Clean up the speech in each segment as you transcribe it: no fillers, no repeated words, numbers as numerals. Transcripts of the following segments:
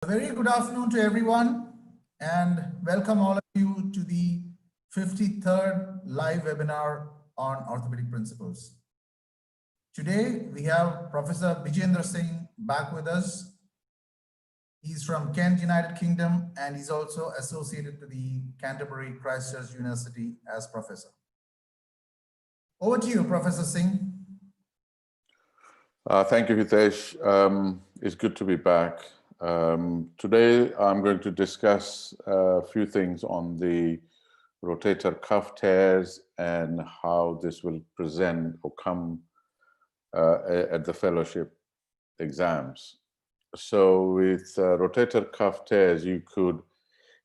A very good afternoon to everyone and welcome all of you to the 53rd live webinar on orthopedic principles. Today we have Professor Vijendra Singh back with us. He's from Kent, United Kingdom, and he's also associated to the Canterbury Christchurch University as professor. Over to you, Professor Singh. Thank you, Hitesh. It's good to be back. Today, I'm going to discuss a few things on the rotator cuff tears and how this will present or come at the fellowship exams. So with rotator cuff tears, you could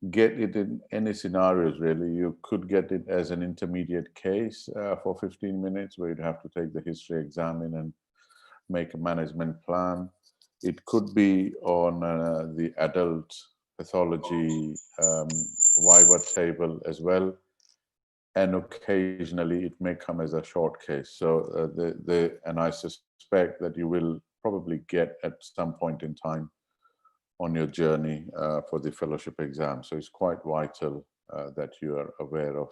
get it in any scenarios, really. You could get it as an intermediate case for 15 minutes where you'd have to take the history exam in and make a management plan. It could be on the adult pathology Viva table as well. And occasionally it may come as a short case. So and I suspect that you will probably get at some point in time on your journey for the fellowship exam. So it's quite vital that you are aware of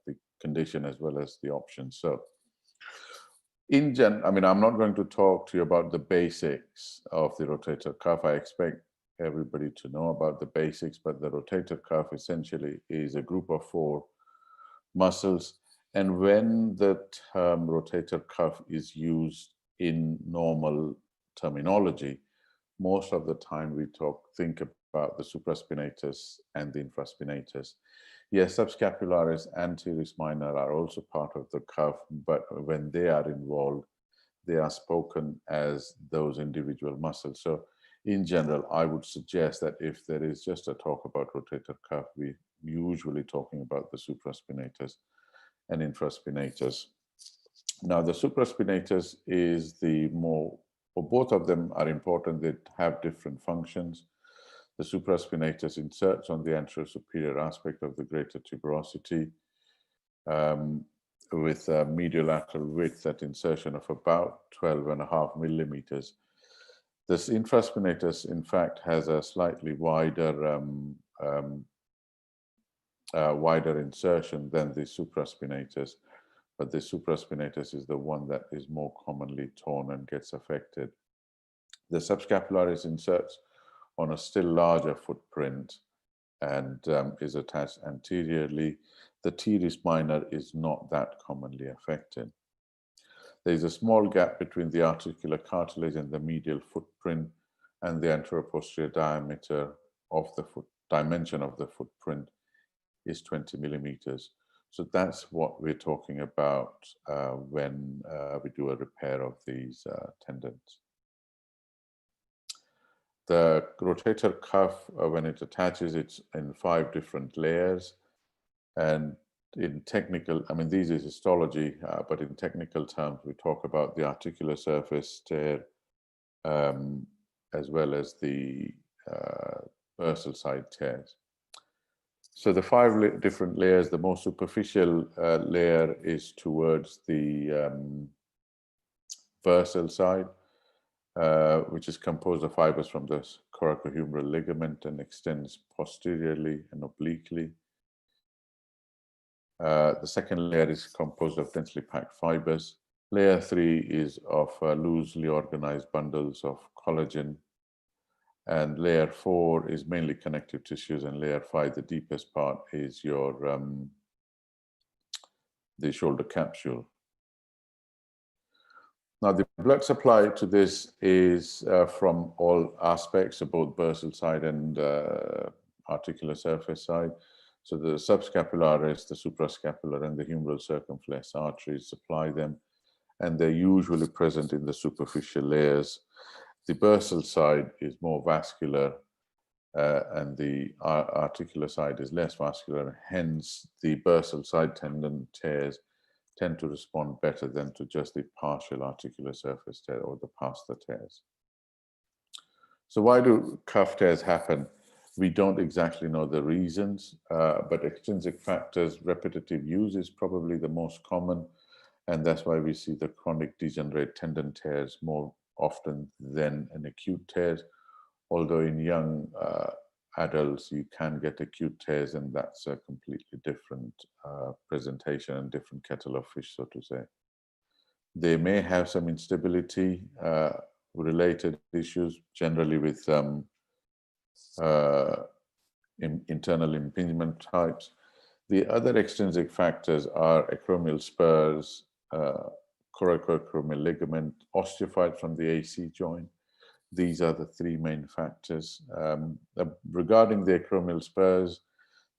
the condition as well as the options. So I'm not going to talk to you about the basics of the rotator cuff. I expect everybody to know about the basics, but the rotator cuff essentially is a group of 4 muscles. And when the term rotator cuff is used in normal terminology, most of the time we think about the supraspinatus and the infraspinatus. Yes, subscapularis and teres minor are also part of the cuff, but when they are involved, they are spoken as those individual muscles. So in general, I would suggest that if there is just a talk about rotator cuff, we're usually talking about the supraspinatus and infraspinatus. Now, the supraspinatus is both of them are important. They have different functions. The supraspinatus inserts on the anterior superior aspect of the greater tuberosity with a medial lateral width at insertion of about 12.5 millimeters. This infraspinatus, in fact, has a slightly wider insertion than the supraspinatus, but the supraspinatus is the one that is more commonly torn and gets affected. The subscapularis inserts on a still larger footprint and is attached anteriorly. The teres minor is not that commonly affected. There is a small gap between the articular cartilage and the medial footprint, and the anteroposterior diameter of the dimension of the footprint is 20 millimeters. So that's what we're talking about when we do a repair of these tendons. The rotator cuff, when it attaches, it's in 5 different layers. And in technical, this is histology, but in technical terms, we talk about the articular surface tear as well as the bursal side tears. So the 5 different layers, the most superficial layer is towards the bursal side, which is composed of fibers from the coracohumeral ligament and extends posteriorly and obliquely. The second layer is composed of densely packed fibers. Layer 3 is of loosely organized bundles of collagen. And layer 4 is mainly connective tissues, and layer 5, the deepest part, is your the shoulder capsule. Now, the blood supply to this is from all aspects, so both bursal side and articular surface side. So the subscapularis, the suprascapular, and the humeral circumflex arteries supply them, and they're usually present in the superficial layers. The bursal side is more vascular, and the articular side is less vascular. Hence, the bursal side tendon tears tend to respond better than to just the partial articular surface tear or the pasta tears. So why do cuff tears happen? We don't exactly know the reasons, but extrinsic factors, repetitive use is probably the most common, and that's why we see the chronic degenerate tendon tears more often than an acute tears. although in young adults you can get acute tears, and that's a completely different presentation and different kettle of fish, so to say. They may have some instability related issues, generally with internal impingement types. The other extrinsic factors are acromial spurs, coracoacromial ligament, osteophyte from the AC joint. These are the three main factors. Regarding the acromial spurs,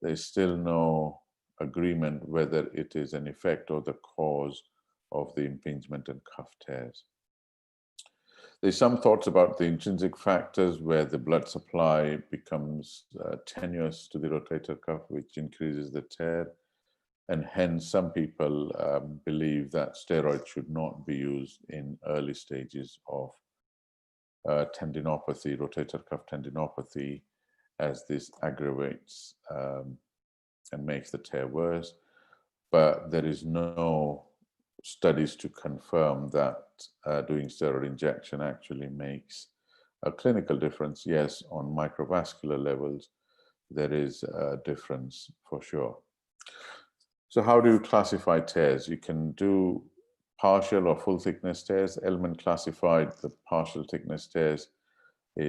there's still no agreement whether it is an effect or the cause of the impingement and cuff tears. There's some thoughts about the intrinsic factors where the blood supply becomes tenuous to the rotator cuff, which increases the tear. And hence some people believe that steroids should not be used in early stages of tendinopathy, rotator cuff tendinopathy, as this aggravates and makes the tear worse. But there is no studies to confirm that doing steroid injection actually makes a clinical difference. Yes, on microvascular levels, there is a difference for sure. So how do you classify tears? You can do partial or full thickness tears. Ellman classified the partial thickness tears,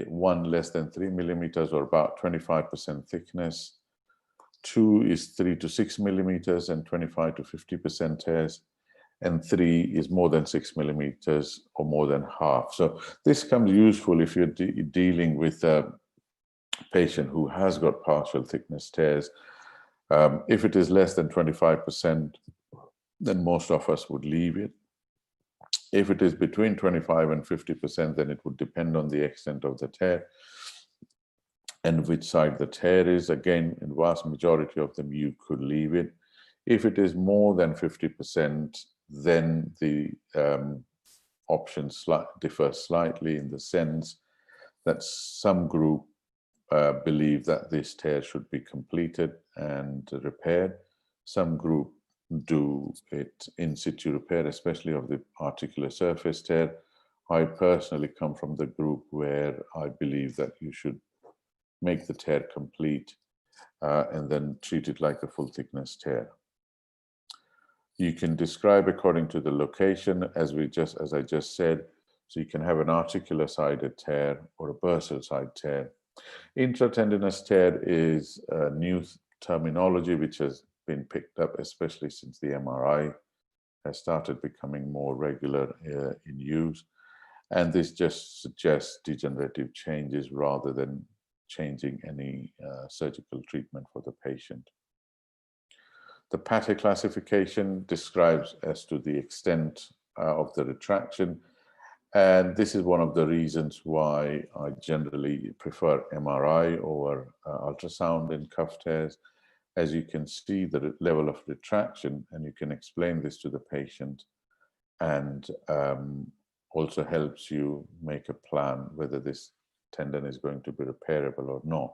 one less than 3 millimeters or about 25% thickness. Two is 3 to 6 millimeters and 25 to 50% tears. And 3 is more than 6 millimeters or more than half. So this comes useful if you're dealing with a patient who has got partial thickness tears. If it is less than 25%, then most of us would leave it. If it is between 25 and 50%, then it would depend on the extent of the tear and which side the tear is. Again, in vast majority of them, you could leave it. If it is more than 50%, then the options differ slightly, in the sense that some group believe that this tear should be completed and repaired. Some group do it in situ repair, especially of the articular surface tear. I personally come from the group where I believe that you should make the tear complete and then treat it like a full thickness tear. You can describe according to the location, as I just said. So you can have an articular sided tear or a bursal side tear. Intratendinous tear is a new terminology which has been picked up, especially since the MRI has started becoming more regular in use. And this just suggests degenerative changes rather than changing any surgical treatment for the patient. The Patte Classification describes as to the extent of the retraction. And this is one of the reasons why I generally prefer MRI over ultrasound in cuff tears. As you can see the level of retraction, and you can explain this to the patient, and also helps you make a plan whether this tendon is going to be repairable or not.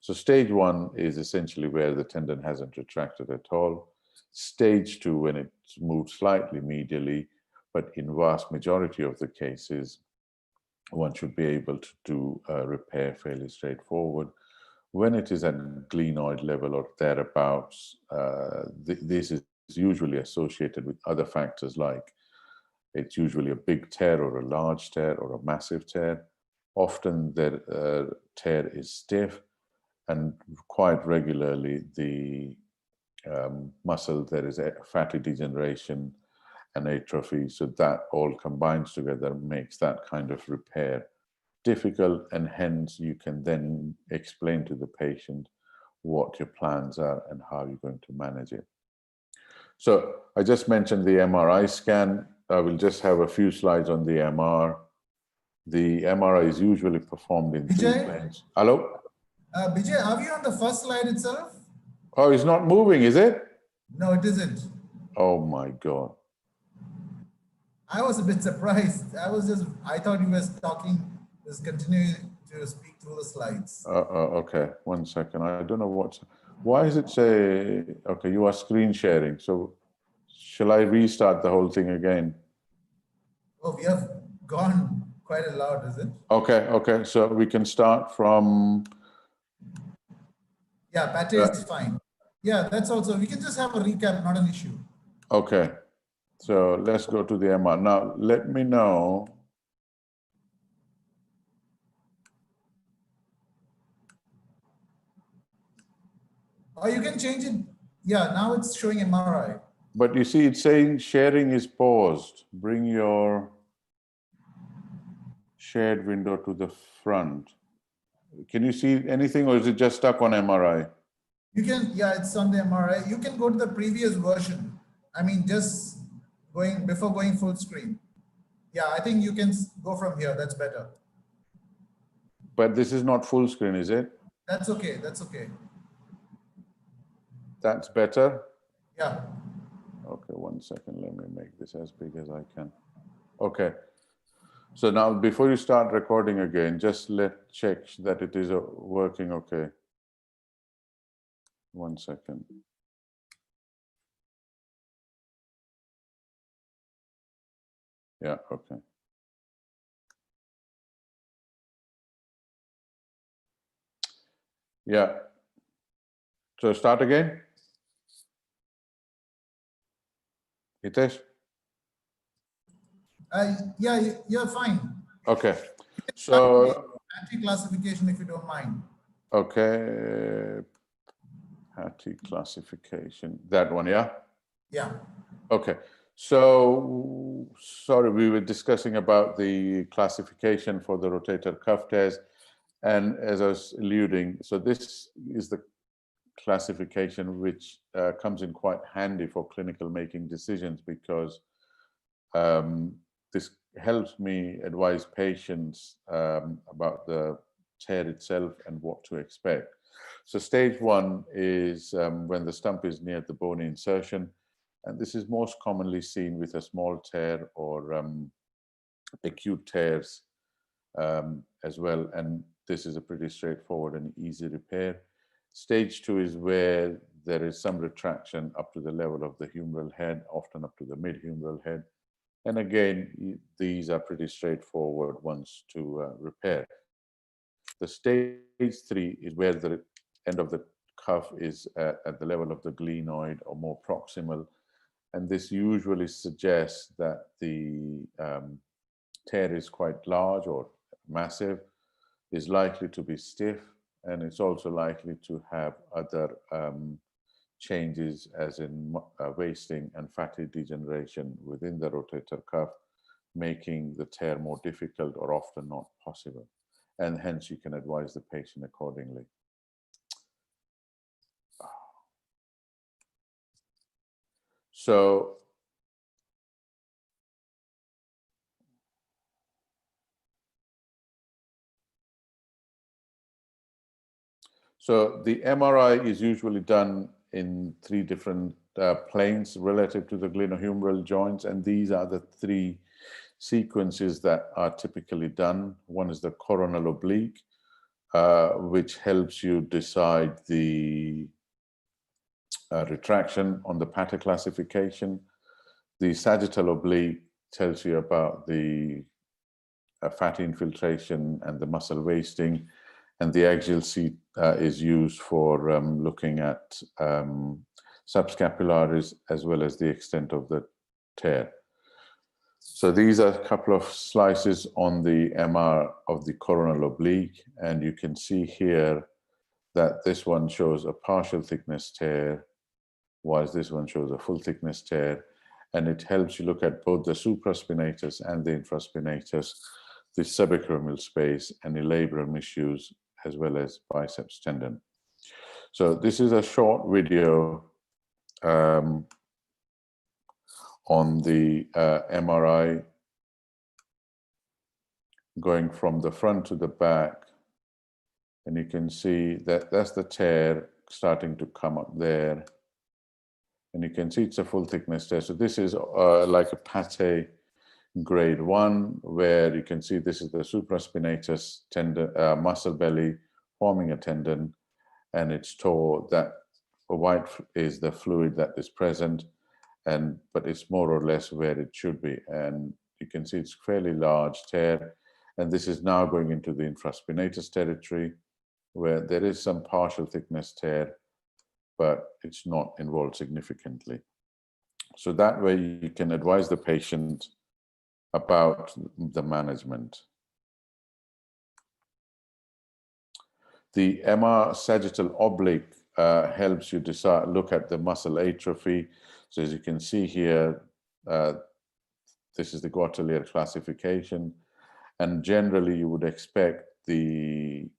So stage 1 is essentially where the tendon hasn't retracted at all. Stage 2, when it's moved slightly medially, but in vast majority of the cases, one should be able to do a repair fairly straightforward. When it is at glenoid level or thereabouts, this is usually associated with other factors, like it's usually a big tear or a large tear or a massive tear. Often the tear is stiff, and quite regularly the muscle, there is a fatty degeneration and atrophy. So that all combines together makes that kind of repair difficult, and hence you can then explain to the patient what your plans are and how you're going to manage it. So I just mentioned the MRI scan. I will just have a few slides on the MR. The MRI is usually performed in 3 planes. Hello? Bijay, are we on the first slide itself? Oh, it's not moving, is it? No, it isn't. Oh my God. I was a bit surprised. I thought you were talking, just continue to speak through the slides. Okay, 1 second. I don't know why is it say, okay, you are screen sharing. So shall I restart the whole thing again? Oh, we have gone quite a lot, is it? Okay. So we can start from. Yeah, Patte is fine. Yeah, that's also, we can just have a recap, not an issue. Okay. So let's go to the MR. Now, let me know. Or you can change it. Yeah, now it's showing MRI. But you see, it's saying sharing is paused. Bring your shared window to the front. Can you see anything, or is it just stuck on MRI? You can, yeah, it's on the MRI. You can go to the previous version. I mean, just before going full screen. Yeah, I think you can go from here. That's better. But this is not full screen, is it? That's okay. That's okay. That's better? Yeah. Okay, 1 second. Let me make this as big as I can. Okay. So now, before you start recording again, just check that it is working okay. 1 second. Yeah, okay. Yeah. So start again. Hitesh? Yeah, you're fine. Okay. So, Patte classification, if you don't mind. okay. Patte classification. That one, yeah? Yeah. Okay. So, sorry, we were discussing about the classification for the rotator cuff tears. And as I was alluding, so this is the classification which comes in quite handy for clinical making decisions, because this helps me advise patients about the tear itself and what to expect. So stage 1 is when the stump is near the bony insertion, and this is most commonly seen with a small tear or acute tears as well, and this is a pretty straightforward and easy repair. Stage 2 is where there is some retraction up to the level of the humeral head, often up to the mid-humeral head. And again, these are pretty straightforward ones to repair. The stage 3 is where the end of the cuff is at the level of the glenoid or more proximal. And this usually suggests that the tear is quite large or massive, is likely to be stiff, and it's also likely to have other changes, as in wasting and fatty degeneration within the rotator cuff, making the tear more difficult or often not possible. And hence you can advise the patient accordingly. So the MRI is usually done in 3 different planes relative to the glenohumeral joints, and these are the 3 sequences that are typically done. One is the coronal oblique, which helps you decide the retraction on the Patte classification. The sagittal oblique tells you about the fatty infiltration and the muscle wasting, and the axial seat is used for looking at subscapularis as well as the extent of the tear. So these are a couple of slices on the MR of the coronal oblique, and you can see here that this one shows a partial thickness tear, whilst this one shows a full thickness tear, and it helps you look at both the supraspinatus and the infraspinatus, the subacromial space, and the labrum issues, as well as biceps tendon. So this is a short video on the MRI going from the front to the back, and you can see that that's the tear starting to come up there, and you can see it's a full thickness tear. So this is like a Patte grade 1, where you can see this is the supraspinatus tendon, muscle belly forming a tendon, and it's tore. That white is the fluid that is present, but it's more or less where it should be. And you can see it's fairly large tear, And this is now going into the infraspinatus territory, where there is some partial thickness tear, but it's not involved significantly. So that way you can advise the patient about the management. The MRI Sagittal Oblique helps you decide, look at the muscle atrophy. So as you can see here, this is the Patte classification. And generally you would expect the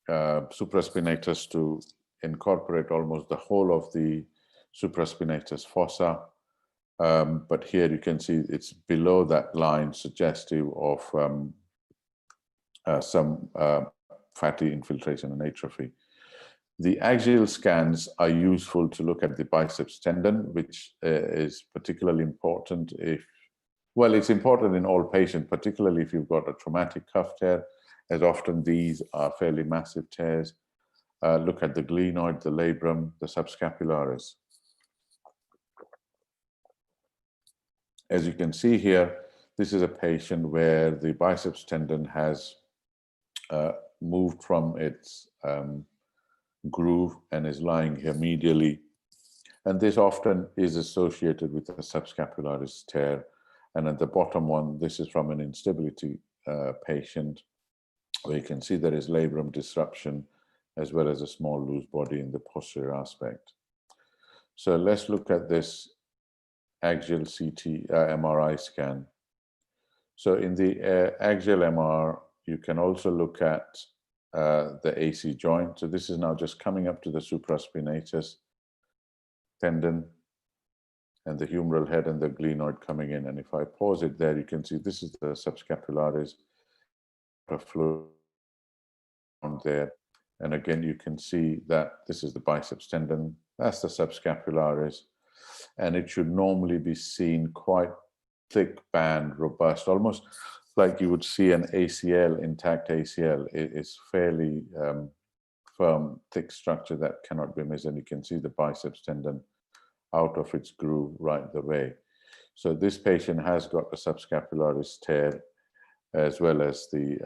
supraspinatus to incorporate almost the whole of the supraspinatus fossa. But here you can see it's below that line, suggestive of some fatty infiltration and atrophy. The axial scans are useful to look at the biceps tendon, which is particularly important if, well, it's important in all patients, particularly if you've got a traumatic cuff tear, as often these are fairly massive tears. Look at the glenoid, the labrum, the subscapularis. As you can see here, this is a patient where the biceps tendon has moved from its groove and is lying here medially. And this often is associated with a subscapularis tear. And at the bottom one, this is from an instability patient, where you can see there is labrum disruption as well as a small loose body in the posterior aspect. So let's look at this axial CT MRI scan. So in the axial MR, you can also look at the AC joint. So this is now just coming up to the supraspinatus tendon and the humeral head and the glenoid coming in. And if I pause it there, you can see this is the subscapularis, fluid on there. And again, you can see that this is the biceps tendon, that's the subscapularis, and it should normally be seen quite thick band, robust, almost like you would see an ACL, intact ACL. It is fairly firm, thick structure that cannot be missed, and you can see the biceps tendon out of its groove right the way. So this patient has got the subscapularis tear as well as the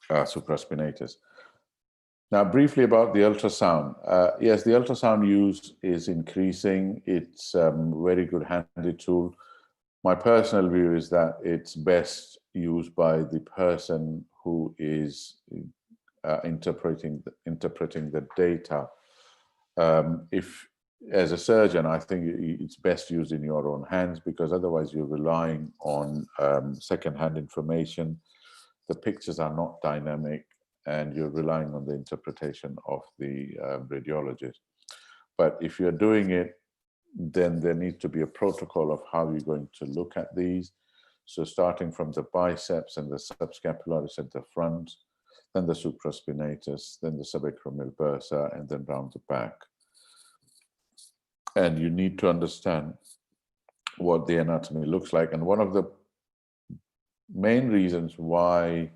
supraspinatus. Now, briefly about the ultrasound. Yes, the ultrasound use is increasing. It's a very good handy tool. My personal view is that it's best used by the person who is interpreting the data. If, as a surgeon, I think it's best used in your own hands, because otherwise you're relying on secondhand information. The pictures are not dynamic, and you're relying on the interpretation of the radiologist. But if you're doing it, then there needs to be a protocol of how you're going to look at these. So starting from the biceps and the subscapularis at the front, then the supraspinatus, then the subacromial bursa, and then round the back. And you need to understand what the anatomy looks like. And one of the main reasons why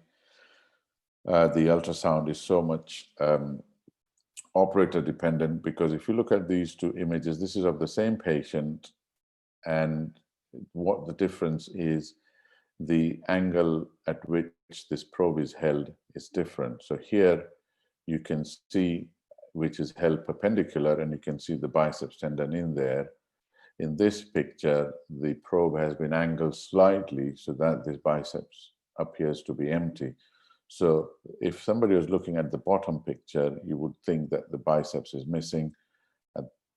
the ultrasound is so much operator dependent, because if you look at these two images, this is of the same patient, and what the difference is, the angle at which this probe is held is different. So here you can see which is held perpendicular, and you can see the biceps tendon in there. In this picture, the probe has been angled slightly so that this biceps appears to be empty. So if somebody was looking at the bottom picture, you would think that the biceps is missing,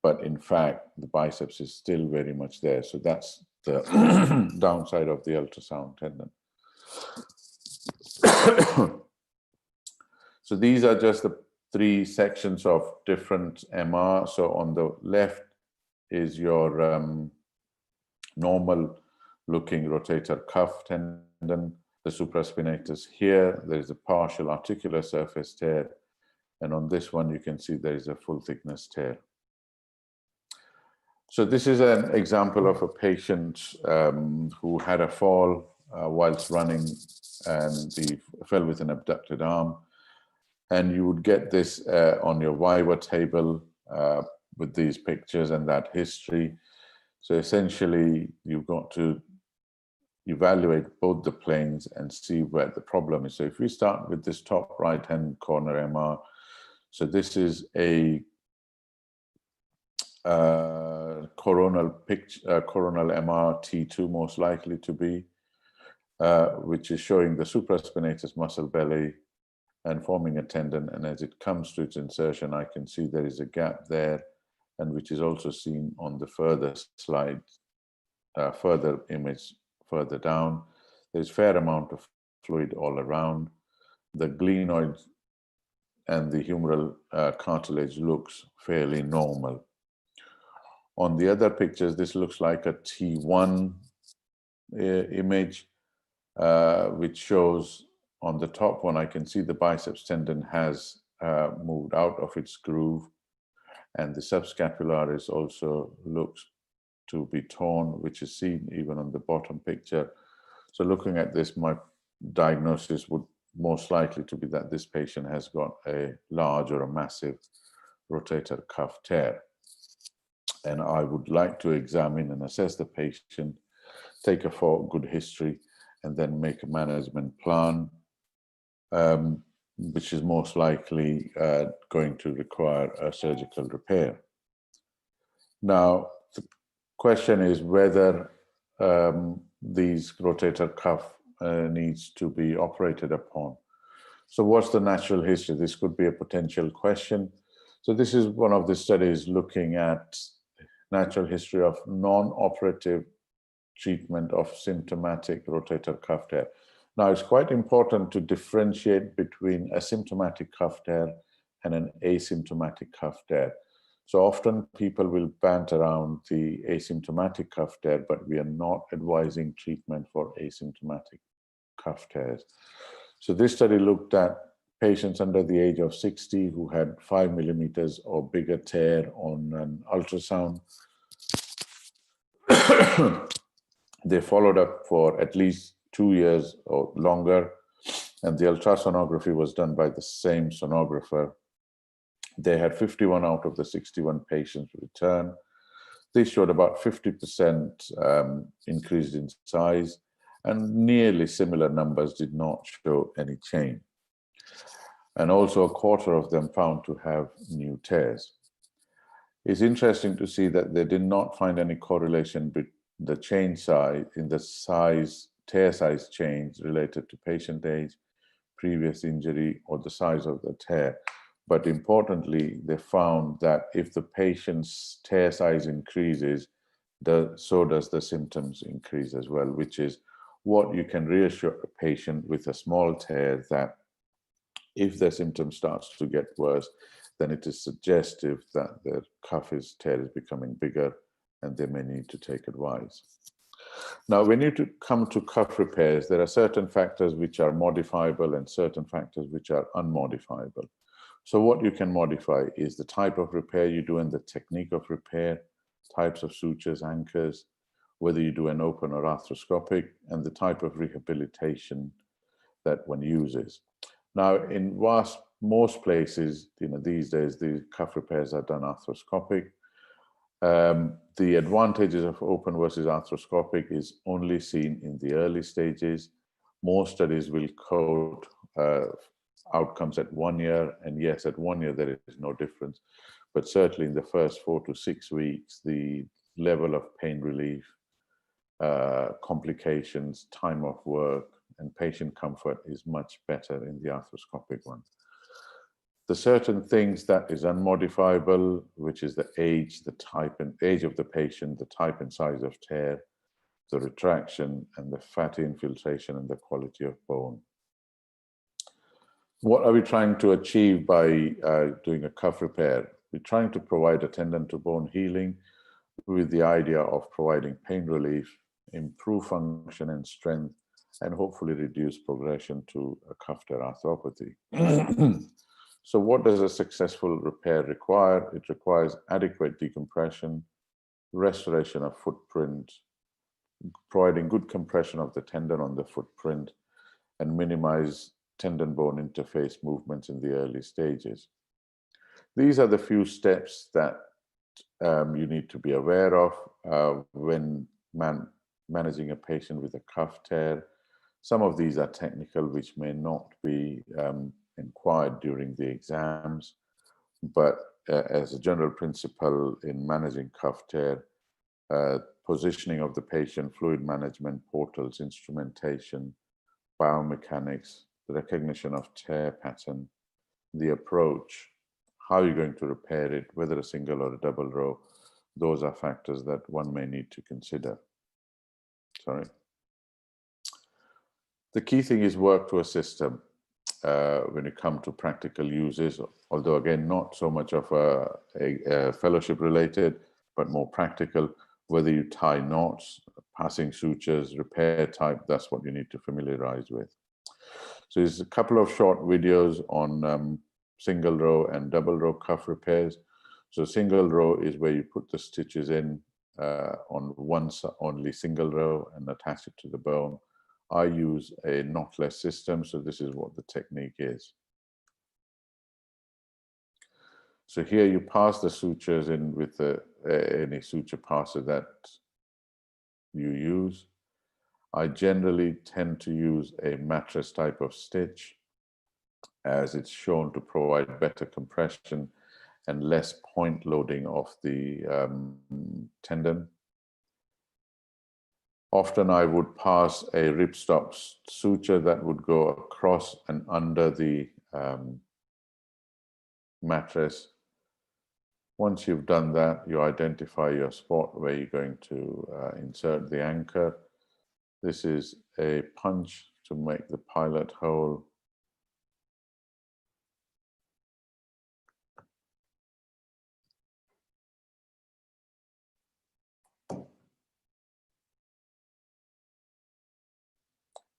but in fact, the biceps is still very much there. So that's the downside of the ultrasound tendon. So these are just the three sections of different MR. So on the left is your normal looking rotator cuff tendon. The supraspinatus here, there is a partial articular surface tear. And on this one, you can see there is a full thickness tear. So this is an example of a patient who had a fall whilst running, and he fell with an abducted arm. And you would get this on your Viva table with these pictures and that history. So essentially, you've got to evaluate both the planes and see where the problem is. So if we start with this top right-hand corner MR, so this is a coronal MR T2 most likely to be, which is showing the supraspinatus muscle belly and forming a tendon. And as it comes to its insertion, I can see there is a gap there, and which is also seen on the further slide, further image further down. There's a fair amount of fluid all around. The glenoid and the humeral cartilage looks fairly normal. On the other pictures, this looks like a T1 image, which shows on the top one, I can see the biceps tendon has moved out of its groove, and the subscapularis also looks to be torn, which is seen even on the bottom picture. So looking at this, my diagnosis would most likely to be that this patient has got a large or a massive rotator cuff tear. And I would like to examine and assess the patient, take a good history, and then make a management plan, which is most likely going to require a surgical repair. Now, the question is whether these rotator cuff needs to be operated upon. So what's the natural history? This could be a potential question. So this is one of the studies looking at natural history of non-operative treatment of symptomatic rotator cuff tear. Now, it's quite important to differentiate between a symptomatic cuff tear and an asymptomatic cuff tear. So often people will bant around the asymptomatic cuff tear, but we are not advising treatment for asymptomatic cuff tears. So this study looked at patients under the age of 60 who had 5 millimeters or bigger tear on an ultrasound. They followed up for at least 2 years or longer, and the ultrasonography was done by the same sonographer. They had 51 out of the 61 patients return. They showed about 50% increase in size, and nearly similar numbers did not show any change. And also a quarter of them found to have new tears. It's interesting to see that they did not find any correlation between the change size in the tear size change related to patient age, previous injury, or the size of the tear. But importantly, they found that if the patient's tear size increases, so does the symptoms increase as well, which is what you can reassure a patient with a small tear that if their symptom starts to get worse, then it is suggestive that their tear is becoming bigger and they may need to take advice. Now, when you come to cuff repairs, there are certain factors which are modifiable and certain factors which are unmodifiable. So what you can modify is the type of repair you do and the technique of repair, types of sutures, anchors, whether you do an open or arthroscopic, and the type of rehabilitation that one uses. Now, in most places, these days, the cuff repairs are done arthroscopic. The advantages of open versus arthroscopic is only seen in the early stages. Most studies will quote outcomes at 1 year, and yes, at 1 year there is no difference, but certainly in the first 4 to 6 weeks, the level of pain relief, complications, time off work, and patient comfort is much better in the arthroscopic one. The certain things that is unmodifiable, which is the age, the type and age of the patient, the type and size of tear, the retraction, and the fatty infiltration, and the quality of bone. What are we trying to achieve by doing a cuff repair? We're trying to provide a tendon to bone healing with the idea of providing pain relief, improve function and strength, and hopefully reduce progression to a cuff tear arthropathy. So what does a successful repair require? It requires adequate decompression, restoration of footprint, providing good compression of the tendon on the footprint, and minimize tendon-bone interface movements in the early stages. These are the few steps that you need to be aware of when managing a patient with a cuff tear. Some of these are technical, which may not be inquired during the exams, but as a general principle in managing cuff tear, positioning of the patient, fluid management, portals, instrumentation, biomechanics, the recognition of tear pattern, the approach, how you're going to repair it, whether a single or a double row, those are factors that one may need to consider. Sorry. The key thing is work to a system when it comes to practical uses, although again, not so much of a fellowship related, but more practical, whether you tie knots, passing sutures, repair type, that's what you need to familiarize with. So there's a couple of short videos on single row and double row cuff repairs. So single row is where you put the stitches in on one only single row and attach it to the bone. I use a knotless system, so this is what the technique is. So here you pass the sutures in with any suture passer that you use. I generally tend to use a mattress type of stitch, as it's shown to provide better compression and less point loading of the tendon. Often I would pass a ripstop suture that would go across and under the mattress. Once you've done that, you identify your spot where you're going to insert the anchor. This is a punch to make the pilot hole.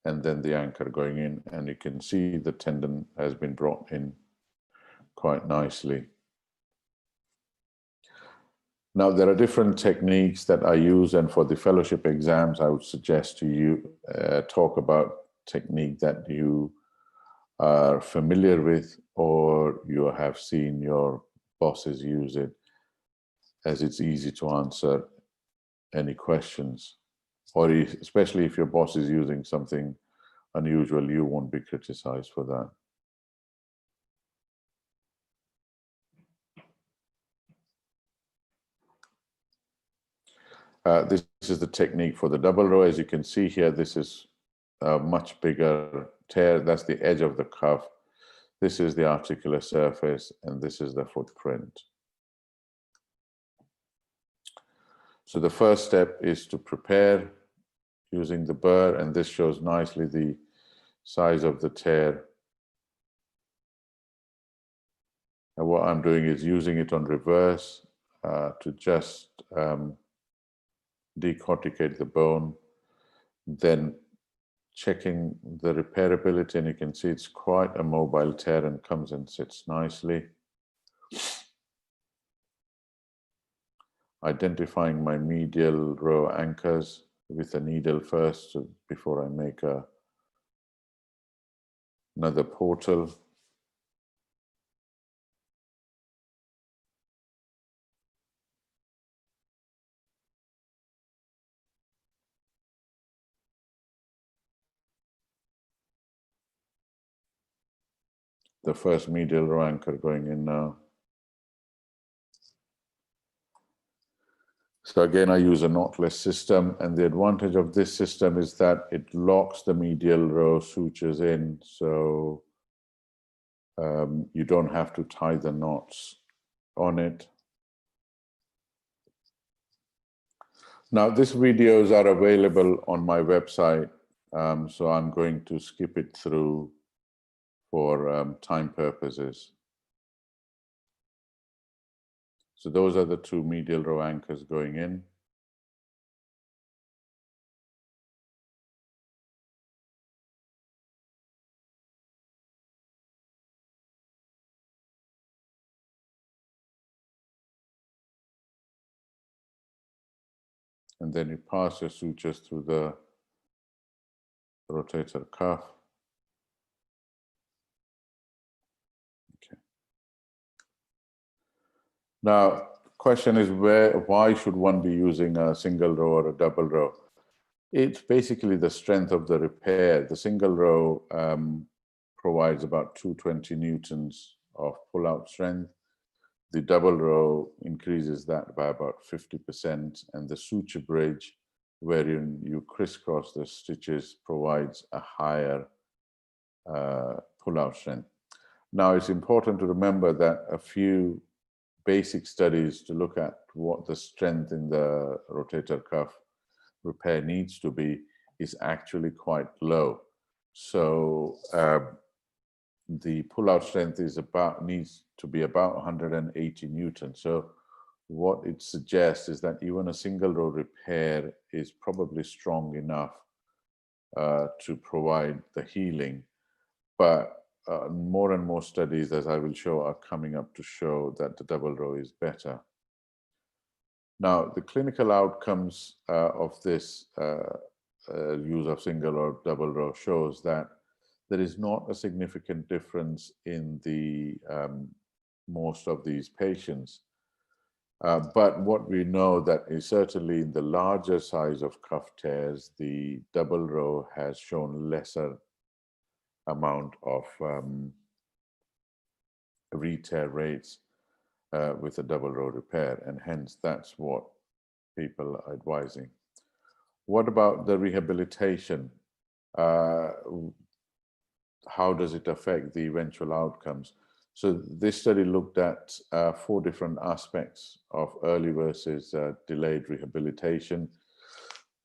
And then the anchor going in, and you can see the tendon has been brought in quite nicely. Now, there are different techniques that I use, and for the fellowship exams, I would suggest to you talk about technique that you are familiar with or you have seen your bosses use it, as it's easy to answer any questions. Or especially if your boss is using something unusual, you won't be criticized for that. This is the technique for the double row. As you can see here, this is a much bigger tear. That's the edge of the cuff. This is the articular surface, and this is the footprint. So the first step is to prepare using the burr, and this shows nicely the size of the tear. And what I'm doing is using it on reverse to just decorticate the bone, then checking the repairability, and you can see it's quite a mobile tear and comes and sits nicely. Identifying my medial row anchors with a needle first before I make another portal. The first medial row anchor going in now. So again, I use a knotless system, and the advantage of this system is that it locks the medial row sutures in, so you don't have to tie the knots on it. Now, these videos are available on my website, so I'm going to skip it through for time purposes. So those are the two medial row anchors going in. And then you pass your sutures through the rotator cuff. Okay. Now, question is why should one be using a single row or a double row? It's basically the strength of the repair. The single row provides about 220 newtons of pull-out strength. The double row increases that by about 50%, and the suture bridge, wherein you crisscross the stitches, provides a higher pull-out strength. Now, it's important to remember that a few basic studies to look at what the strength in the rotator cuff repair needs to be is actually quite low. So the pull-out strength needs to be about 180 newtons. So what it suggests is that even a single row repair is probably strong enough to provide the healing. But more and more studies, as I will show, are coming up to show that the double row is better. Now, the clinical outcomes of this use of single or double row shows that there is not a significant difference in the most of these patients. But what we know that is certainly in the larger size of cuff tears, the double row has shown lesser amount of re-tear rates with a double row repair, and hence that's what people are advising. What about the rehabilitation? How does it affect the eventual outcomes? So this study looked at 4 different aspects of early versus delayed rehabilitation.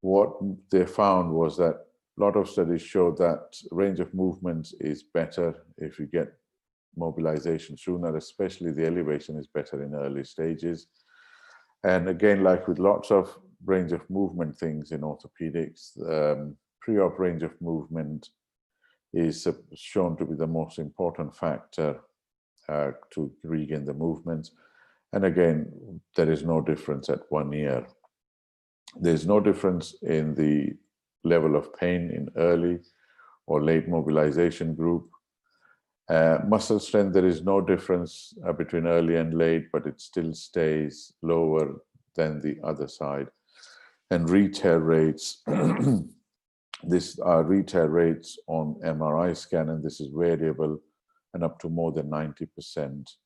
What they found was that a lot of studies show that range of movement is better if you get mobilization sooner, especially the elevation is better in early stages. And again, like with lots of range of movement things in orthopedics, pre-op range of movement is shown to be the most important factor to regain the movements. And again, there is no difference at 1 year. There's no difference in the level of pain in early or late mobilization group. Muscle strength, there is no difference between early and late, but it still stays lower than the other side. And re-tear rates, these are re-tear rates on MRI scan, and this is variable and up to more than 90%.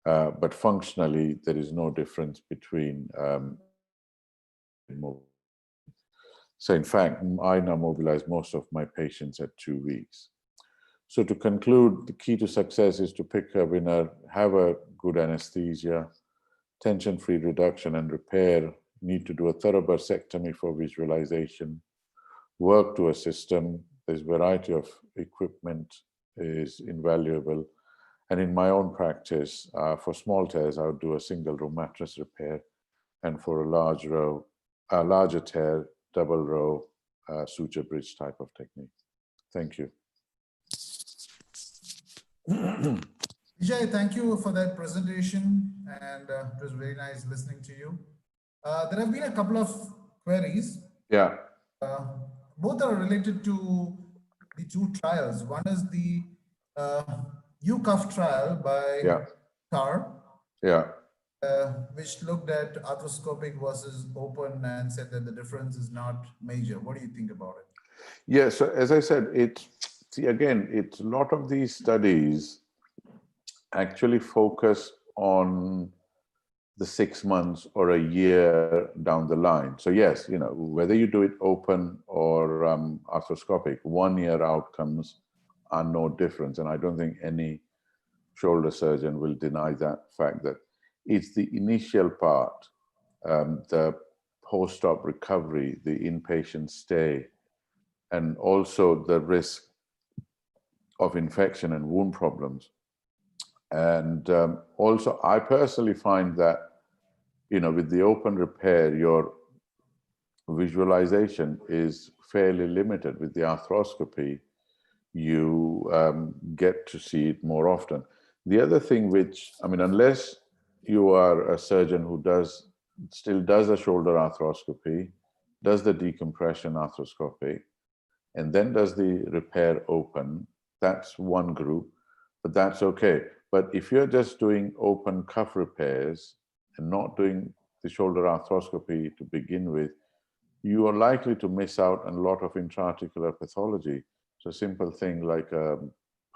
But functionally, there is no difference between so in fact, I now mobilize most of my patients at 2 weeks. So to conclude, the key to success is to pick a winner, have a good anesthesia, tension-free reduction and repair, need to do a thorough birsectomy for visualization, work to a system. There's variety of equipment is invaluable. And in my own practice, for small tears, I would do a single row mattress repair. And for a larger tear, double row suture bridge type of technique. Thank you. Vijay, thank you for that presentation, and it was very nice listening to you. There have been a couple of queries. Yeah. Both are related to the 2 trials. One is the UCuff trial by Carr, which looked at arthroscopic versus open and said that the difference is not major. What do you think about it? Yeah, so as I said, it's a lot of these studies actually focus on the 6 months or a year down the line. So yes, whether you do it open or arthroscopic, 1 year outcomes are no difference. And I don't think any shoulder surgeon will deny that fact, that it's the initial part, the post-op recovery, the inpatient stay, and also the risk of infection and wound problems. And also, I personally find that, with the open repair, your visualization is fairly limited. With the arthroscopy, you get to see it more often. The other thing unless you are a surgeon who still does a shoulder arthroscopy, does the decompression arthroscopy, and then does the repair open, that's one group, but that's okay. But if you're just doing open cuff repairs and not doing the shoulder arthroscopy to begin with, you are likely to miss out on a lot of intra-articular pathology. So a simple thing like a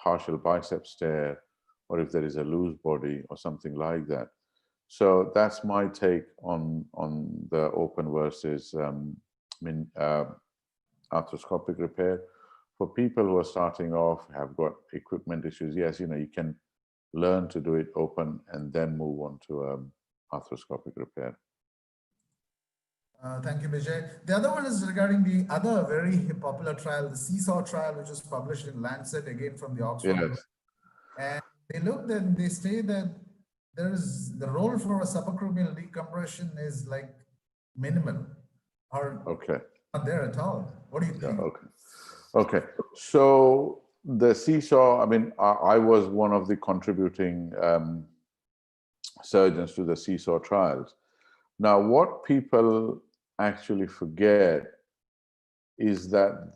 partial biceps tear, or if there is a loose body or something like that. So that's my take on the open versus arthroscopic repair. For people who are starting off, have got equipment issues, yes, you can learn to do it open and then move on to arthroscopic repair. Thank you, Vijay. The other one is regarding the other very popular trial, the Seesaw trial, which was published in Lancet, again from the Oxford. Yes. And they looked and they say that there is the role for a subacromial decompression is like minimal or Okay. not there at all. What do you think? Okay. So the Seesaw, I mean, I was one of the contributing surgeons to the Seesaw trials. Now, what people actually forget is that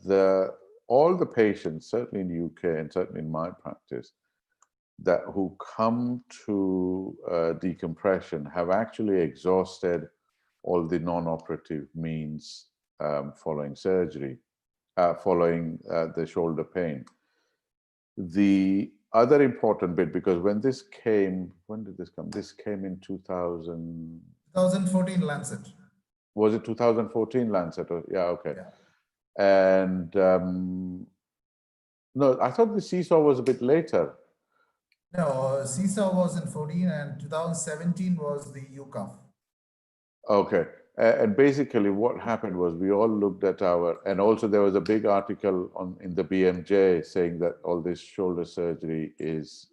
all the patients, certainly in the UK and certainly in my practice, that who come to decompression have actually exhausted all the non-operative means following surgery, following the shoulder pain. The other important bit, because when did this come? This came in 2014 Lancet. Was it 2014 Lancet? Yeah, okay. Yeah. And no, I thought the Seesaw was a bit later. No, Seesaw was in 14 and 2017 was the UCUF. Okay. And basically what happened was we all looked at and also there was a big article in the BMJ saying that all this shoulder surgery is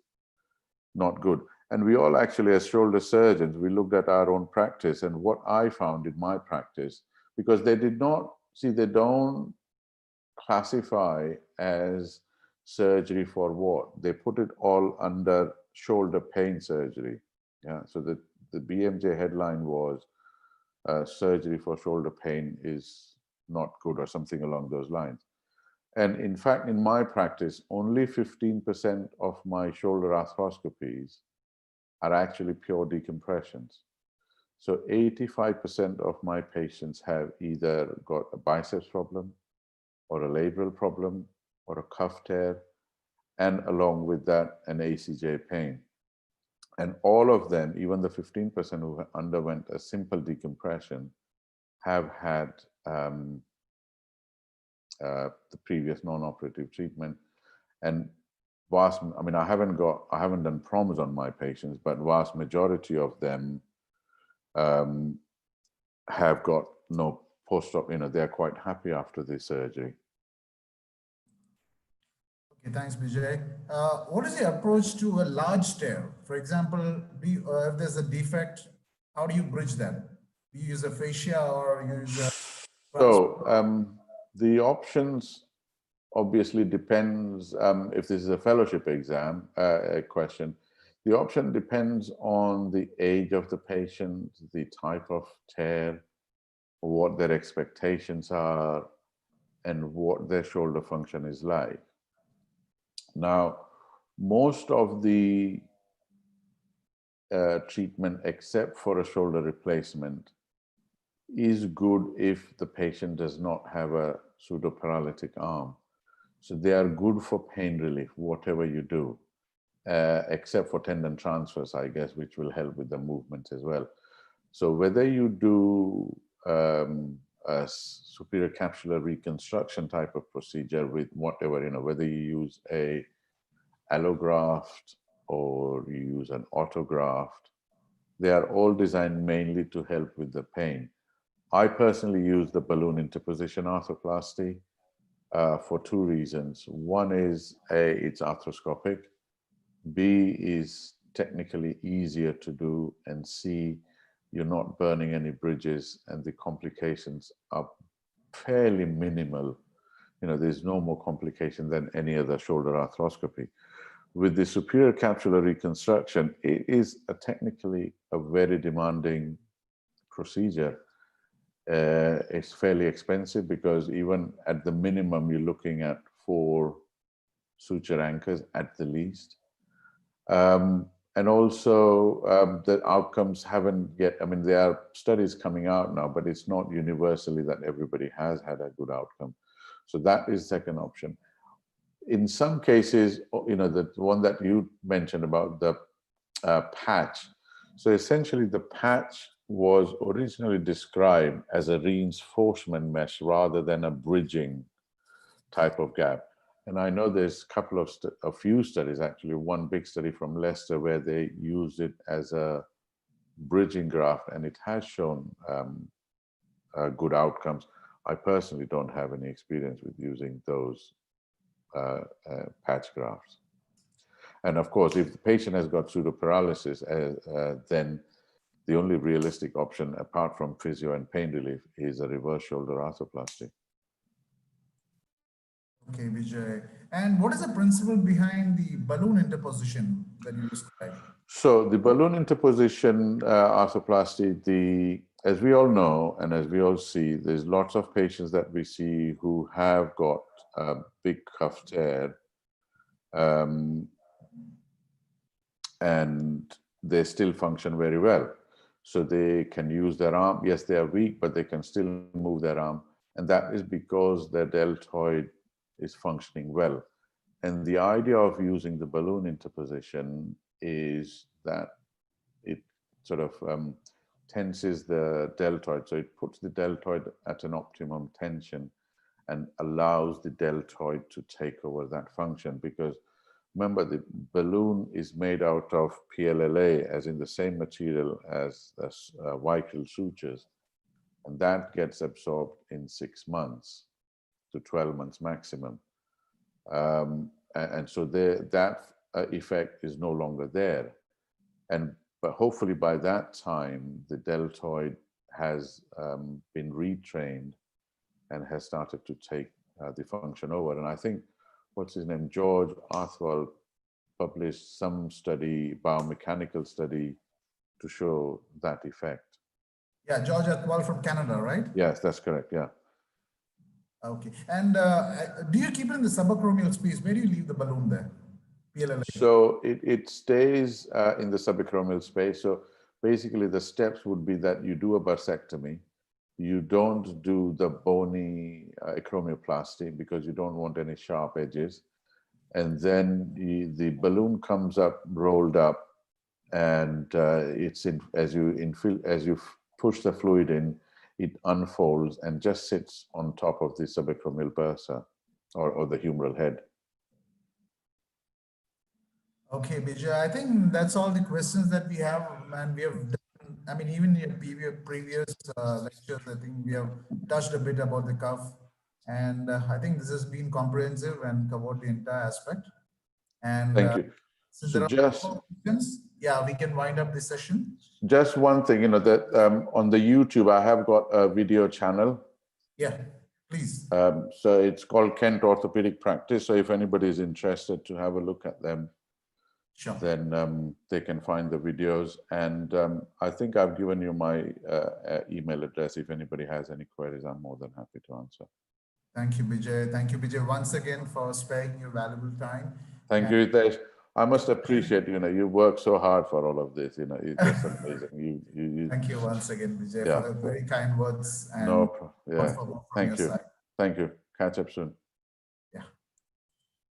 not good. And we all actually, as shoulder surgeons, we looked at our own practice, and what I found in my practice, because they don't classify as surgery for what? They put it all under shoulder pain surgery. Yeah. So the BMJ headline was surgery for shoulder pain is not good, or something along those lines. And in fact, in my practice, only 15% of my shoulder arthroscopies are actually pure decompressions. So 85% of my patients have either got a biceps problem or a labral problem or a cuff tear, and along with that, an ACJ pain. And all of them, even the 15% who underwent a simple decompression, have had the previous non-operative treatment. And I haven't done PROMs on my patients, but vast majority of them have got no post-op, they're quite happy after the surgery. Okay, thanks, Vijay. What is your approach to a large tear? For example, if there's a defect, how do you bridge that? Do you use a fascia or use a... So the options obviously depends, if this is a fellowship exam question, the option depends on the age of the patient, the type of tear, what their expectations are, and what their shoulder function is like. Now, most of the treatment, except for a shoulder replacement, is good if the patient does not have a pseudoparalytic arm. So they are good for pain relief, whatever you do, except for tendon transfers, I guess, which will help with the movement as well. So whether you do a superior capsular reconstruction type of procedure with whatever, whether you use a allograft or you use an autograft, they are all designed mainly to help with the pain. I personally use the balloon interposition arthroplasty for two reasons. One is it's arthroscopic, B is technically easier to do, and C, you're not burning any bridges and the complications are fairly minimal. There's no more complication than any other shoulder arthroscopy. With the superior capsular reconstruction, it is technically a very demanding procedure. It's fairly expensive because even at the minimum, you're looking at 4 suture anchors at the least. and also the outcomes haven't yet, I mean, there are studies coming out now, but it's not universally that everybody has had a good outcome. So that is second option. In some cases, the one that you mentioned about the patch. So essentially the patch was originally described as a reinforcement mesh rather than a bridging type of gap. And I know there's a few studies, actually, one big study from Leicester where they used it as a bridging graft, and it has shown good outcomes. I personally don't have any experience with using those patch grafts. And of course, if the patient has got pseudoparalysis, then the only realistic option, apart from physio and pain relief, is a reverse shoulder arthroplasty. Okay, Vijay. And what is the principle behind the balloon interposition that you described? So the balloon interposition arthroplasty, as we all know and as we all see, there's lots of patients that we see who have got a big cuff tear, and they still function very well. So they can use their arm. Yes, they are weak, but they can still move their arm. And that is because their deltoid is functioning well. And the idea of using the balloon interposition is that it sort of tenses the deltoid. So it puts the deltoid at an optimum tension and allows the deltoid to take over that function. Because remember, the balloon is made out of PLLA, as in the same material as Weichel sutures. And that gets absorbed in 6 months to 12 months maximum. And so that effect is no longer there. But hopefully by that time, the deltoid has been retrained and has started to take the function over. And I think, what's his name, George Arthwell, published some study, biomechanical study, to show that effect. Yeah, George Arthwell from Canada, right? Yes, that's correct, yeah. Okay. And do you keep it in the subacromial space? Where do you leave the balloon there? PLLA. So it stays in the subacromial space. So basically the steps would be that you do a bursectomy. You don't do the bony acromioplasty because you don't want any sharp edges. And then the balloon comes up, rolled up, and as you push the fluid in, it unfolds and just sits on top of the subacromial bursa or the humeral head. Okay, Vijay, I think that's all the questions that we have, and we have done, I mean, even in previous lectures, I think we have touched a bit about the cuff, and I think this has been comprehensive and covered the entire aspect. And thank you. Since So there are just questions, yeah, we can wind up this session. Just one thing, that on the YouTube, I have got a video channel. Yeah, please. So it's called Kent Orthopedic Practice. So if anybody is interested to have a look at them, sure, then they can find the videos. And I think I've given you my email address. If anybody has any queries, I'm more than happy to answer. Thank you, Vijay. Thank you, Vijay, once again for sparing your valuable time. Thank you, Hitesh. I must appreciate, you work so hard for all of this, it's just amazing. You Thank you once again, Vijay, yeah. for the very kind words. And no, yeah. from Thank your you. side. Thank you. Catch up soon.